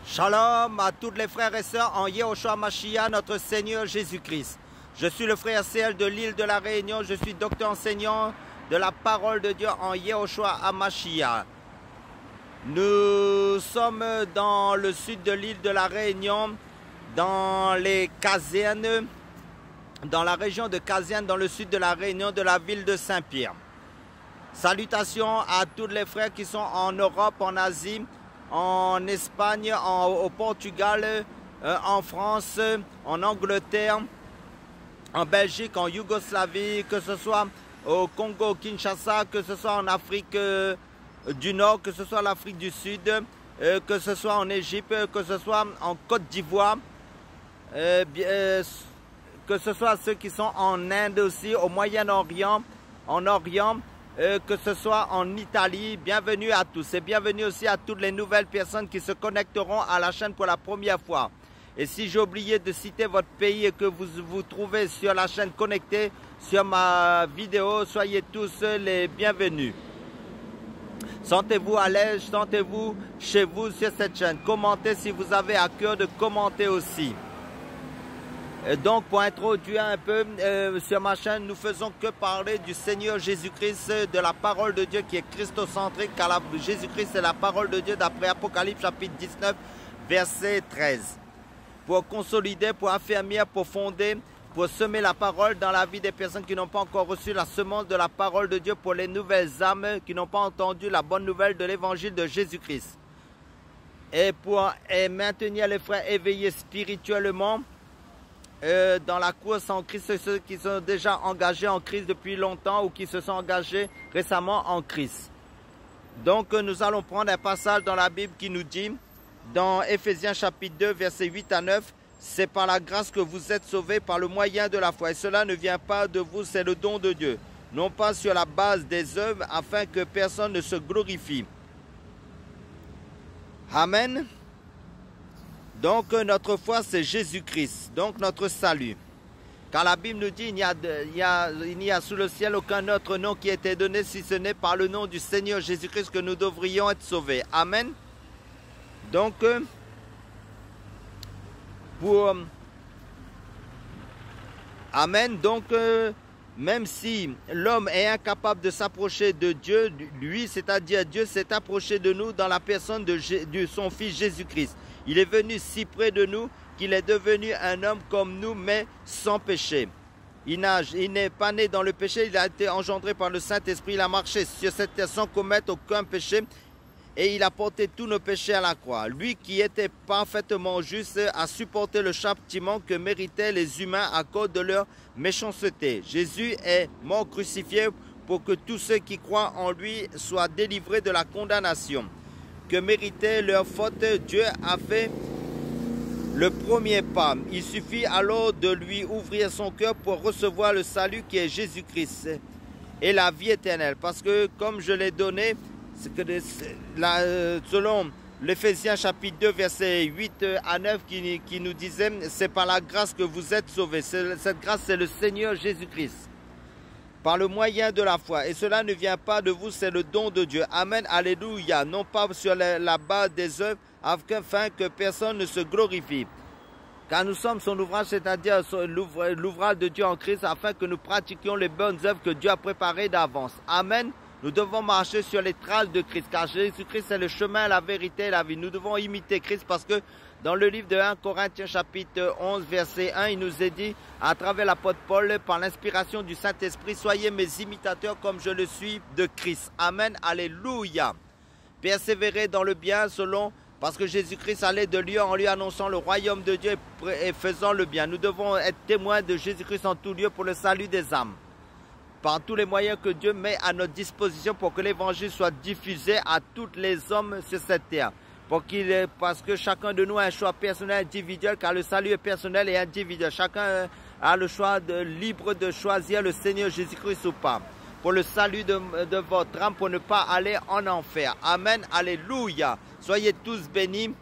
Shalom à tous les frères et sœurs en Yehoshua Mashiach, notre Seigneur Jésus-Christ. Je suis le frère CL de l'île de la Réunion, je suis docteur enseignant de la parole de Dieu en Yehoshua Mashiach. Nous sommes dans le sud de l'île de la Réunion, dans les casernes, dans la région de Casernes, dans le sud de la Réunion, de la ville de Saint-Pierre. Salutations à tous les frères qui sont en Europe, en Asie, en Espagne, au Portugal, en France, en Angleterre, en Belgique, en Yougoslavie, que ce soit au Congo, Kinshasa, que ce soit en Afrique du Nord, que ce soit en Afrique du Sud, que ce soit en Égypte, que ce soit en Côte d'Ivoire, que ce soit ceux qui sont en Inde aussi, au Moyen-Orient, en Orient, que ce soit en Italie. Bienvenue à tous et bienvenue aussi à toutes les nouvelles personnes qui se connecteront à la chaîne pour la première fois. Et si j'ai oublié de citer votre pays et que vous vous trouvez sur la chaîne connectée sur ma vidéo, soyez tous les bienvenus. Sentez-vous à l'aise, sentez-vous chez vous sur cette chaîne. Commentez si vous avez à cœur de commenter aussi. Donc, pour introduire un peu sur ma chaîne, nous faisons que parler du Seigneur Jésus-Christ, de la parole de Dieu qui est christocentrique, car Jésus-Christ est la parole de Dieu d'après Apocalypse chapitre 19, verset 13. Pour consolider, pour affermir, pour fonder, pour semer la parole dans la vie des personnes qui n'ont pas encore reçu la semence de la parole de Dieu, pour les nouvelles âmes qui n'ont pas entendu la bonne nouvelle de l'évangile de Jésus-Christ. Et pour maintenir les frères éveillés spirituellement, dans la course en Christ, ceux qui sont déjà engagés en Christ depuis longtemps ou qui se sont engagés récemment en Christ. Donc nous allons prendre un passage dans la Bible qui nous dit, dans Éphésiens chapitre 2, versets 8 à 9, « C'est par la grâce que vous êtes sauvés par le moyen de la foi, et cela ne vient pas de vous, c'est le don de Dieu, non pas sur la base des œuvres, afin que personne ne se glorifie. » Amen. Donc notre foi c'est Jésus-Christ, donc notre salut. Car la Bible nous dit il n'y a sous le ciel aucun autre nom qui a été donné si ce n'est par le nom du Seigneur Jésus-Christ que nous devrions être sauvés. Amen. Donc Amen. Donc même si l'homme est incapable de s'approcher de Dieu, lui, c'est-à-dire Dieu s'est approché de nous dans la personne de son Fils Jésus-Christ. Il est venu si près de nous qu'il est devenu un homme comme nous, mais sans péché. Il n'est pas né dans le péché, il a été engendré par le Saint-Esprit, il a marché sur cette terre sans commettre aucun péché et il a porté tous nos péchés à la croix. Lui qui était parfaitement juste a supporté le châtiment que méritaient les humains à cause de leur méchanceté. Jésus est mort crucifié pour que tous ceux qui croient en lui soient délivrés de la condamnation que méritaient leurs fautes. Dieu a fait le premier pas. Il suffit alors de lui ouvrir son cœur pour recevoir le salut qui est Jésus-Christ et la vie éternelle. Parce que comme je l'ai donné, selon l'Éphésiens chapitre 2 verset 8 à 9 qui nous disait, c'est par la grâce que vous êtes sauvés. Cette grâce c'est le Seigneur Jésus-Christ, par le moyen de la foi. Et cela ne vient pas de vous, c'est le don de Dieu. Amen, alléluia. Non pas sur la base des œuvres, afin que personne ne se glorifie. Car nous sommes son ouvrage, c'est-à-dire l'ouvrage de Dieu en Christ, afin que nous pratiquions les bonnes œuvres que Dieu a préparées d'avance. Amen. Nous devons marcher sur les traces de Christ, car Jésus-Christ est le chemin, la vérité et la vie. Nous devons imiter Christ parce que dans le livre de 1 Corinthiens chapitre 11 verset 1, il nous est dit à travers l'apôtre Paul, par l'inspiration du Saint-Esprit, soyez mes imitateurs comme je le suis de Christ. Amen, alléluia. Persévérez dans le bien parce que Jésus-Christ allait de lieu en lieu annonçant le royaume de Dieu et faisant le bien. Nous devons être témoins de Jésus-Christ en tout lieu pour le salut des âmes, par tous les moyens que Dieu met à notre disposition pour que l'évangile soit diffusé à tous les hommes sur cette terre. Parce que chacun de nous a un choix personnel individuel, car le salut est personnel et individuel. Chacun a le choix libre de choisir le Seigneur Jésus-Christ ou pas, pour le salut de votre âme, pour ne pas aller en enfer. Amen, alléluia. Soyez tous bénis.